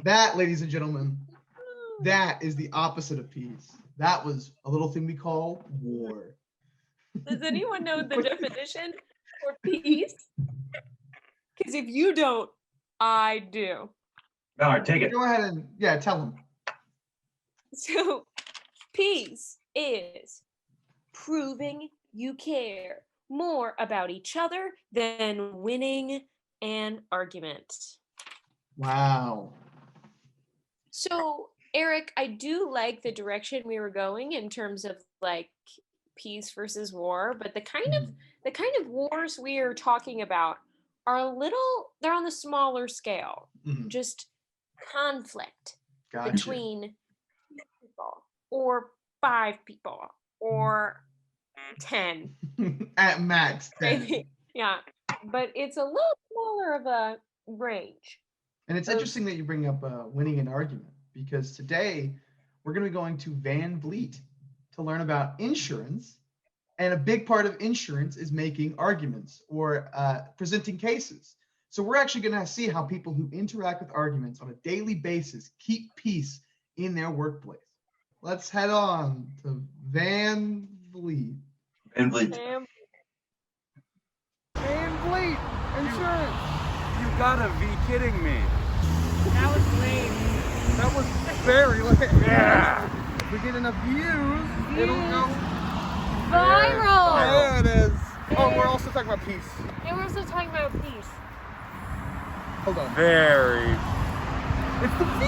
That, ladies and gentlemen, that is the opposite of peace. That was a little thing we call war. Does anyone know the definition for peace? Because if you don't, I do. Ballard, take it. Go ahead and tell them. So, peace is proving you care more about each other than winning an argument. Wow. So, Eric, I do like the direction we were going in terms of like peace versus war, but the kind of wars we are talking about are they're on the smaller scale. Mhm. Just conflict Gotcha. between people or 5 people or 10 At max 10. maybe. Yeah, but it's a little smaller of a range. And it's interesting that you bring up winning an argument, because today we're going to be going to Van Vliet to learn about insurance. And a big part of insurance is making arguments or presenting cases. So we're actually going to see how people who interact with arguments on a daily basis keep peace in their workplace. Let's head on to Van Vliet. Van Vliet. Van Vliet Insurance. You gotta be kidding me. That was lame. That was very lame. Yeah. If we get enough views, it'll go Viral! There it is. Oh, we're also talking about peace. And we're also talking about peace. Hold on. Very. It's the V.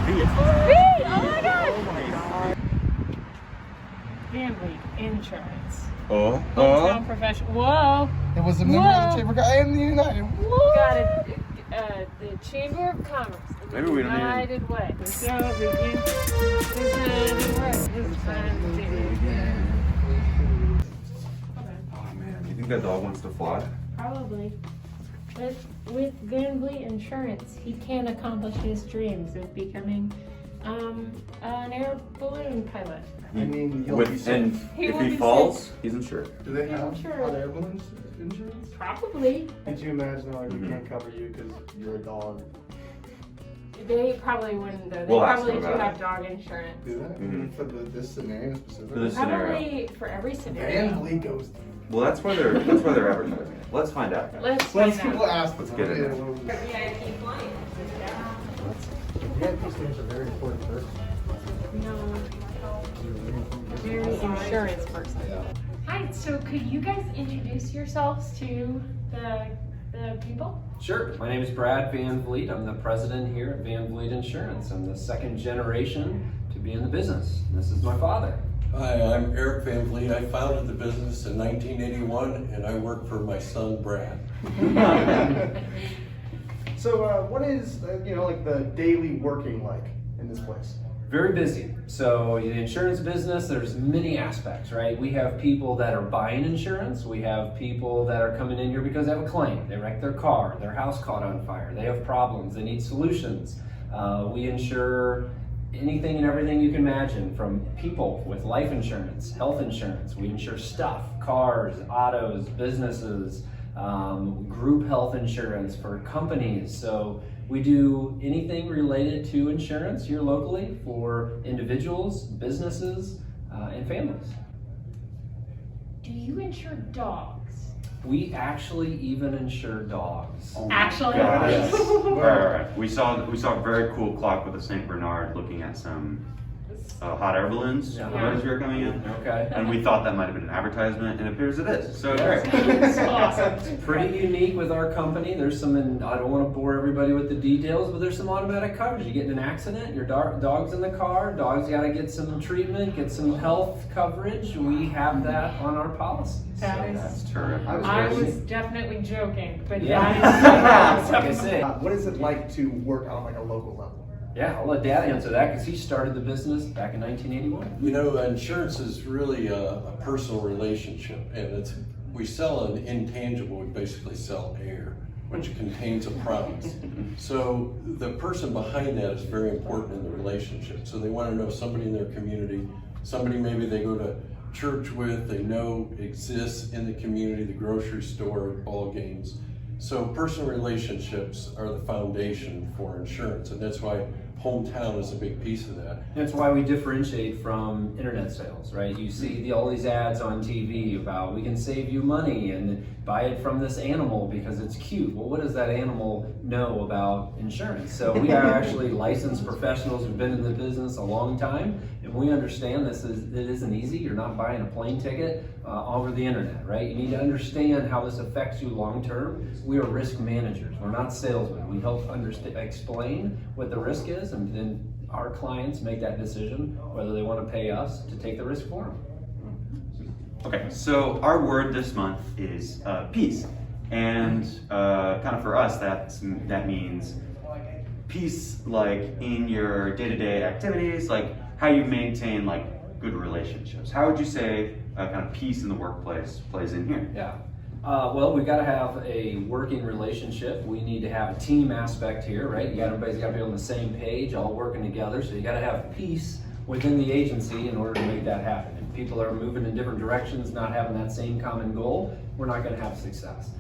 Oh my god! Oh my god. Van Vliet Insurance. Oh. Hometown professional. Whoa! It was a member of the Chamber and the United. Whoa! Got it. The Chamber of Commerce. Maybe we don't need it. United Way. So begin. Oh man, you think that dog wants to fly? Probably. But with Van Vliet Insurance, he can accomplish his dreams of becoming an air balloon pilot. I mean, you'll be With, safe. and He if will he be falls, safe. he's insured. Do they I'm have sure. hot air balloons insurance? Probably. Could you imagine like we can't cover you because you're a dog? They probably wouldn't though. They We'll ask probably them do about have dog insurance. Do that? Mhm. For this scenario specifically? For this scenario. Probably for every Van scenario. Vliet goes. Well, that's why they're advertising it. Let's find out. Let's find Let's people out. ask. Let's get it. VIP clients. VIP stands a very important person. No. Very insurance person. Yeah. Hi, so could you guys introduce yourselves to the people? Sure. My name is Brad Van Vliet. I'm the president here at Van Vliet Insurance. I'm the second generation to be in the business. This is my father. Hi, I'm Eric Van Vliet. I founded the business in 1981 and I work for my son Brad. So, what is like the daily working like in this place? Very busy. So the insurance business, there's many aspects, right? We have people that are buying insurance. We have people that are coming in here because they have a claim. They wrecked their car, their house caught on fire. They have problems, they need solutions. We insure anything and everything you can imagine, from people with life insurance, health insurance. We insure stuff, cars, autos, businesses, group health insurance for companies. So we do anything related to insurance here locally for individuals, businesses, and families. Do you insure dogs? We actually even insure dogs. Actually? Yes. Right. We saw a very cool clock with a Saint Bernard looking at some hot air balloons Yeah. as we were coming in. Okay. And we thought that might have been an advertisement, and it appears it is. So That's awesome. It's pretty unique with our company. There's some, I don't want to bore everybody with the details, but there's some automatic coverage. You get in an accident, your dog's in the car, dog's got to get some treatment, get some health coverage. We have that on our policy. That is- that's terrific. I was definitely joking, but Yeah. that is Like I say. What is it like to work on like a local level? Yeah, I'll let Dad answer that because he started the business back in 1981. You know, insurance is really a personal relationship, and we sell an intangible. We basically sell air, which contains a promise. So the person behind that is very important in the relationship. So they want to know somebody in their community, somebody maybe they go to church with, they know exists in the community, the grocery store, ball games. So personal relationships are the foundation for insurance, and that's why hometown is a big piece of that. That's why we differentiate from internet sales, right? You see all these ads on TV about we can save you money and buy it from this animal because it's cute. Well, what does that animal know about insurance? So we are actually licensed professionals who've been in the business a long time, and we understand it isn't easy. You're not buying a plane ticket over the internet, right? You need to understand how this affects you long term. We are risk managers. We're not salesmen. We help explain what the risk is, and then our clients make that decision whether they want to pay us to take the risk for them. Okay, so our word this month is peace, and kind of for us that means peace, like in your day-to-day activities, like how you maintain like good relationships. How would you say kind of peace in the workplace plays in here? Yeah. Well, we've got to have a working relationship. We need to have a team aspect here, right? Everybody's got to be on the same page, all working together. So you got to have peace within the agency in order to make that happen. If people are moving in different directions, not having that same common goal, we're not going to have success.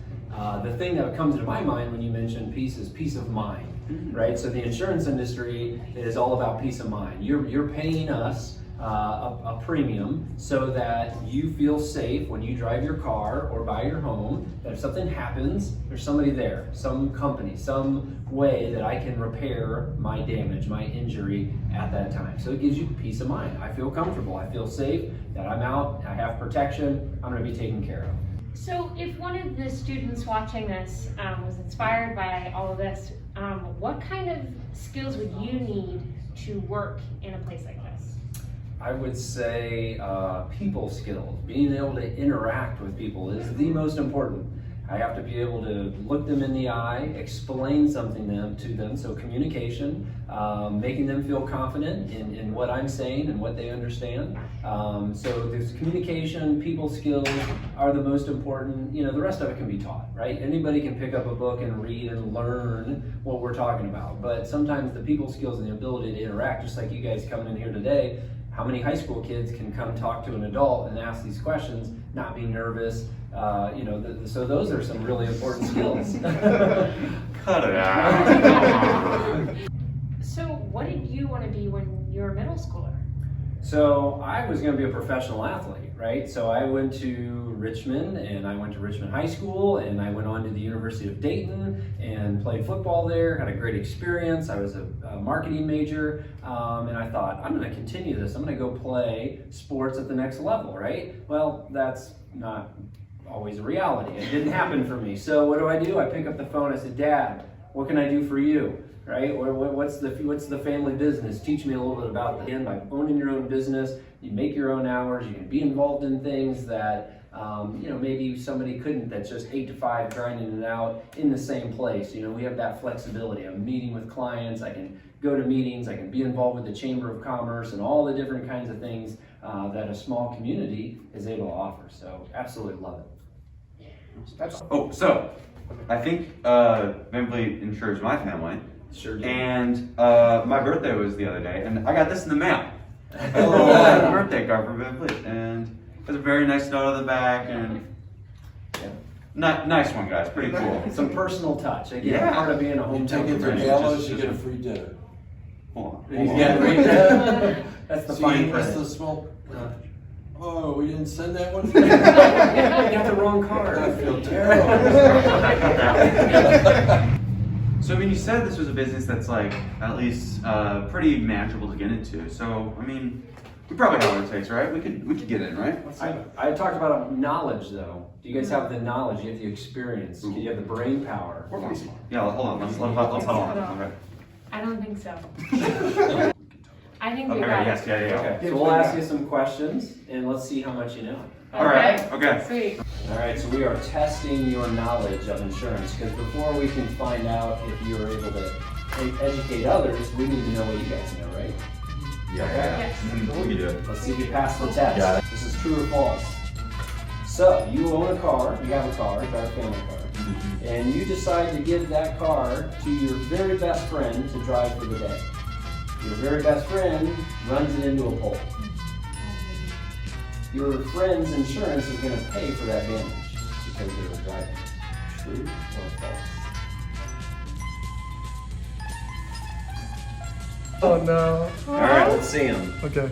The thing that comes to my mind when you mention peace is peace of mind, right? So the insurance industry is all about peace of mind. You're paying us a premium so that you feel safe when you drive your car or buy your home, that if something happens, there's somebody there, some company, some way that I can repair my damage, my injury at that time. So it gives you peace of mind. I feel comfortable, I feel safe, that I'm out, I have protection, I'm gonna be taken care of. So if one of the students watching this was inspired by all of this, what kind of skills would you need to work in a place like this? I would say people skills. Being able to interact with people is the most important. I have to be able to look them in the eye, explain something to them, so communication, making them feel confident in what I'm saying and what they understand. So there's communication, people skills are the most important. You know, the rest of it can be taught, right? Anybody can pick up a book and read and learn what we're talking about, but sometimes the people skills and the ability to interact, just like you guys coming in here today, how many high school kids can come talk to an adult and ask these questions, not be nervous? So those are some really important skills. Cut it out. So what did you want to be when you were a middle schooler? So I was going to be a professional athlete, right? So I went to Richmond, and I went to Richmond High School, and I went on to the University of Dayton and played football there, had a great experience. I was a marketing major, and I thought, I'm going to continue this. I'm going to go play sports at the next level, right? Well, that's not always a reality. It didn't happen for me. So what do? I pick up the phone. I said, Dad, what can I do for you? Right? What's the family business? Teach me a little bit about that. And by owning your own business, you make your own hours. You can be involved in things that maybe somebody couldn't. That's just 8 to 5 grinding it out in the same place. You know, we have that flexibility. I'm meeting with clients. I can go to meetings. I can be involved with the Chamber of Commerce and all the different kinds of things that a small community is able to offer. So absolutely love it. So I think VanVleet insures my family. Sure do. And my birthday was the other day, and I got this in the mail. A little birthday card from VanVleet, and there's a very nice note on the back, and nice one, guys. Pretty cool. Some personal touch. Again, Yeah. part of being a You take hometown it to professional. Dallas, you get a free dinner. Hold on. You Hold on. get free dinner? That's the See, fine that's print. the small. Oh, we didn't send that one? You got the wrong card. I feel terrible. So, I mean, you said this was a business that's like at least pretty manageable to get into. So, I mean, we probably have what it takes, right? We could get in, right? I talked about knowledge, though. Do you guys have the knowledge? You have the experience. Do you have the brain power? Yeah, hold on. Let's huddle on it. I don't think so. I think we Okay, got yes, it. yeah. Okay, so we'll ask you some questions, and let's see how much you know. All right, okay. Sweet. All right, so we are testing your knowledge of insurance, because before we can find out if you're able to educate others, we need to know what you guys know, right? Yeah. We can do it. Let's see if you pass the test. Got This is true or false. So, you own a car, you have a car, you got a family car, and you decide to give that car to your very best friend to drive for the day. Your very best friend runs it into a pole. Your friend's insurance is going to pay for that damage because they were driving. true or false? Oh no. All right, let's see them. Okay.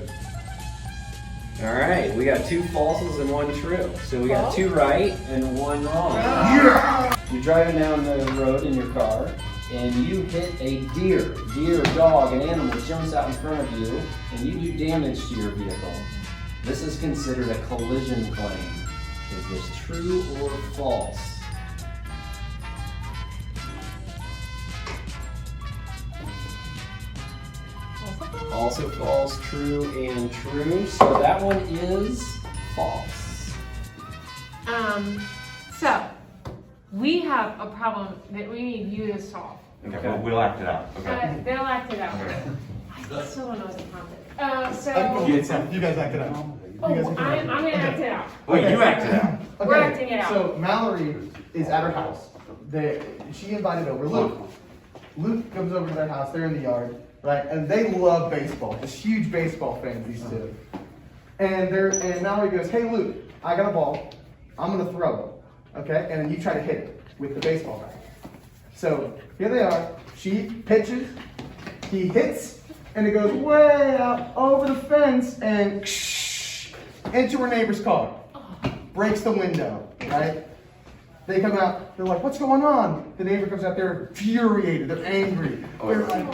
All right, we got 2 falses and 1 true. So we got 2 right and 1 wrong. You're driving down the road in your car and you hit a deer, dog, an animal jumps out in front of you and you do damage to your vehicle. This is considered a collision claim. Is this true or false? Also false, true, and true. So that one is false. So we have a problem that we need you to solve. Okay, we'll act it out. Okay. They'll act it out. Okay. I still don't know what's happening. You guys act it out. I'm gonna act it out. Wait, you act it out. We're acting it out. So Mallory is at her house. She invited over Luke. Luke comes over to their house. They're in the yard, right? And they love baseball. Just huge baseball fans, these two. And Mallory goes, "Hey Luke, I got a ball. I'm gonna throw it, okay? And then you try to hit it with the baseball bat." So here they are. She pitches. He hits, and it goes way out over the fence and into her neighbor's car. Breaks the window, right? They come out, they're like, "What's going on?" The neighbor comes out, they're infuriated, they're angry. They're like,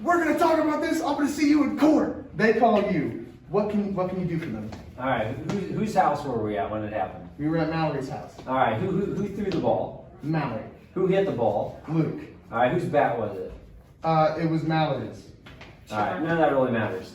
"We're gonna talk about this, I'm gonna see you in court." They call you. What can you do for them? All right, whose house were we at when it happened? We were at Mallory's house. All right, who threw the ball? Mallory. Who hit the ball? Luke. All right, whose bat was it? It was Mallory's. All right, none of that really matters.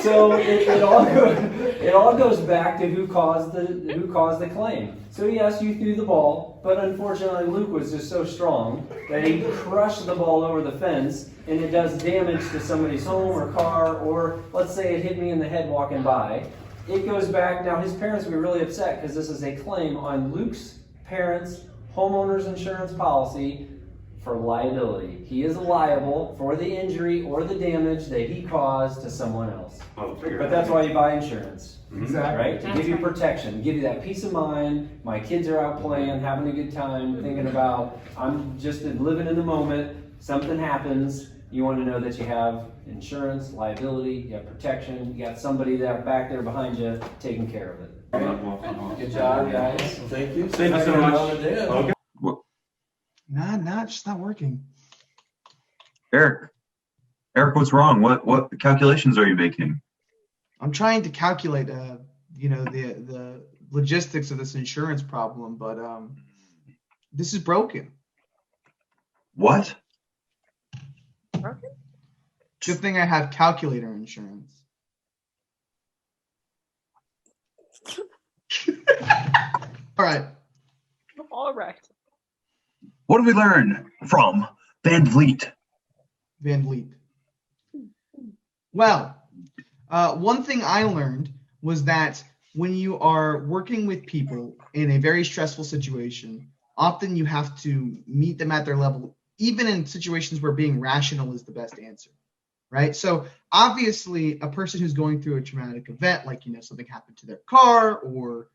So it all goes back to who caused the claim. So yes, you threw the ball, but unfortunately Luke was just so strong that he crushed the ball over the fence, and it does damage to somebody's home or car, or let's say it hit me in the head walking by. It goes back. Now his parents will be really upset because this is a claim on Luke's parents' homeowner's insurance policy for liability. He is liable for the injury or the damage that he caused to someone else. But that's why you buy insurance. Exactly. Right? To give you protection, give you that peace of mind. My kids are out playing, having a good time, thinking about, I'm just living in the moment. Something happens. You want to know that you have insurance, liability, you have protection, you got somebody that back there behind you taking care of it. Good job, guys. Thank you. Thank you so much. Okay. Nah, it's just not working. Eric, what's wrong? What calculations are you making? I'm trying to calculate, the logistics of this insurance problem, but this is broken. What? Broken? Good thing I have calculator insurance. All right. All right. What did we learn from Van Vliet? Van Vliet. Well, one thing I learned was that when you are working with people in a very stressful situation, often you have to meet them at their level, even in situations where being rational is the best answer, right? So obviously, a person who's going through a traumatic event, like, something happened to their car or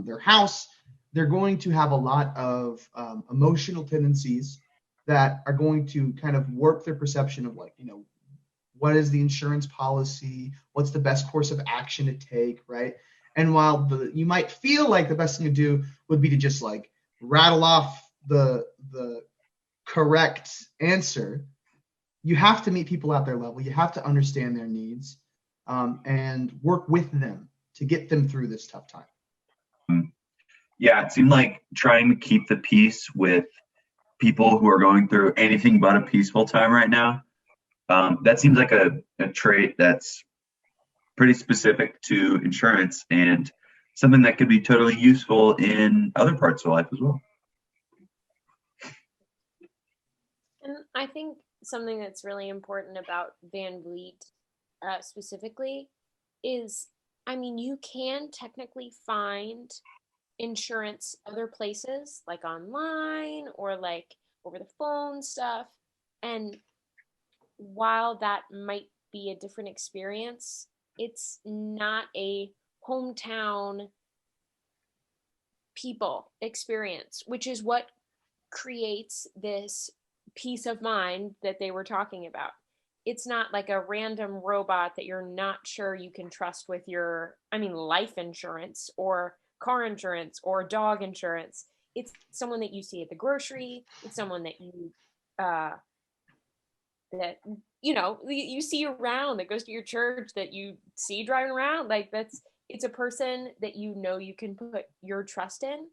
their house, they're going to have a lot of emotional tendencies that are going to kind of warp their perception of, like, what is the insurance policy? What's the best course of action to take, right? And while you might feel like the best thing to do would be to just like rattle off the correct answer, you have to meet people at their level. You have to understand their needs and work with them to get them through this tough time. Yeah, it seemed like trying to keep the peace with people who are going through anything but a peaceful time right now. That seems like a trait that's pretty specific to insurance and something that could be totally useful in other parts of life as well. And I think something that's really important about Van Vliet specifically is, you can technically find insurance other places, like online or like over the phone stuff. And while that might be a different experience, it's not a hometown people experience, which is what creates this peace of mind that they were talking about. It's not like a random robot that you're not sure you can trust with your, life insurance or car insurance or dog insurance. It's someone that you see at the grocery. It's someone that you, you see around, that goes to your church, that you see driving around. Like it's a person that you can put your trust in.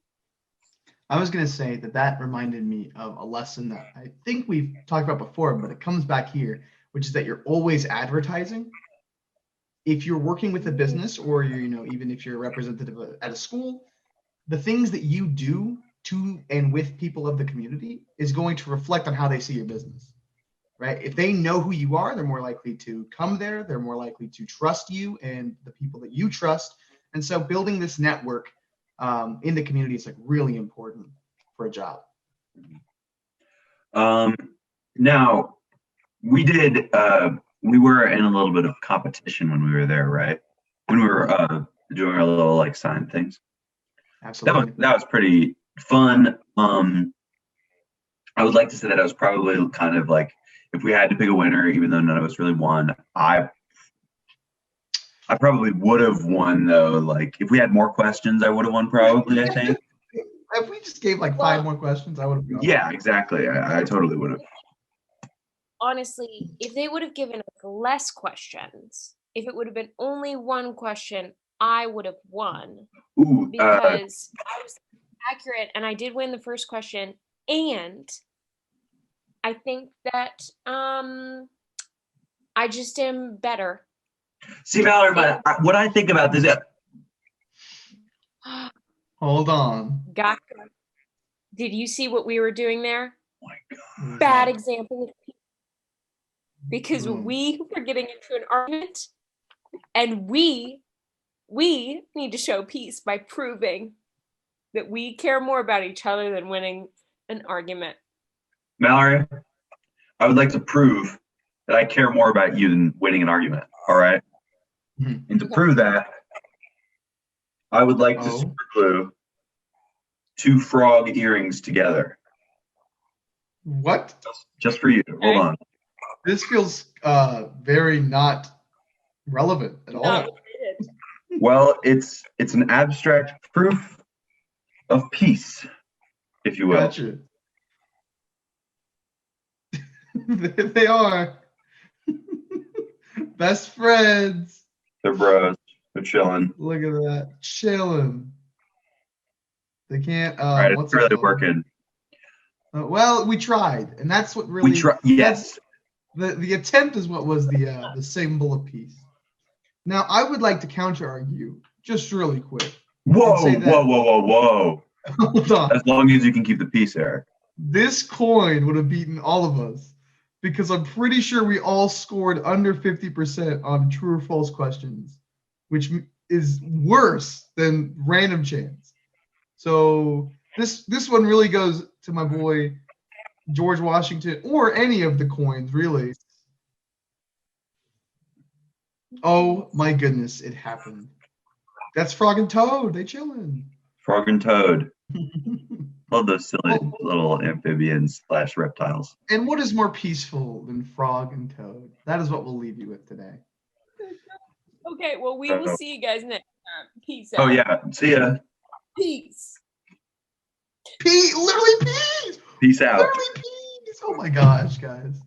I was going to say that reminded me of a lesson that I think we've talked about before, but it comes back here, which is that you're always advertising. If you're working with a business, or even if you're a representative at a school, the things that you do to and with people of the community is going to reflect on how they see your business, right? If they know who you are, they're more likely to come there. They're more likely to trust you and the people that you trust. And so building this network in the community is like really important for a job. Now, we were in a little bit of competition when we were there, right? When we were doing our little like sign things. Absolutely. That was pretty fun. I would like to say that I was probably kind of like, if we had to pick a winner, even though none of us really won, I probably would have won though. Like if we had more questions, I would have won probably, I think. If we just gave like 5 more questions, I would have gone. Yeah, exactly. I totally would have. Honestly, if they would have given us less questions, if it would have been only one question, I would have won. Ooh, because I was accurate and I did win the first question. And I think that I just am better. See, Valerie, what I think about this. Hold on. Gotcha. Did you see what we were doing there? Oh my God. Bad example of peace. Because we were getting into an argument, and we need to show peace by proving that we care more about each other than winning an argument. Mallory, I would like to prove that I care more about you than winning an argument. All right. Mm-hmm. And to prove that, I would like to super glue 2 frog earrings together. What? Just for you. Hold on. This feels very not relevant at all. No. Well, it's an abstract proof of peace, if you will. Gotcha. They are best friends. They're bros. They're chilling. Look at that, chilling. They can't. All right, it's really working. Well, we tried, and that's what really. We tried. Yes. The attempt is what was the symbol of peace. Now, I would like to counter argue just really quick. Whoa! Hold on. As long as you can keep the peace, Eric. This coin would have beaten all of us, because I'm pretty sure we all scored under 50% on true or false questions, which is worse than random chance. So this one really goes to my boy George Washington, or any of the coins, really. Oh my goodness, it happened. That's Frog and Toad. They chilling. Frog and Toad. Love those silly little amphibians / reptiles. And what is more peaceful than Frog and Toad? That is what we'll leave you with today. Okay, well, we will see you guys next time. Peace out. Oh, yeah. See ya. Peace. Literally peace. Peace out. Literally peace. Oh my gosh, guys.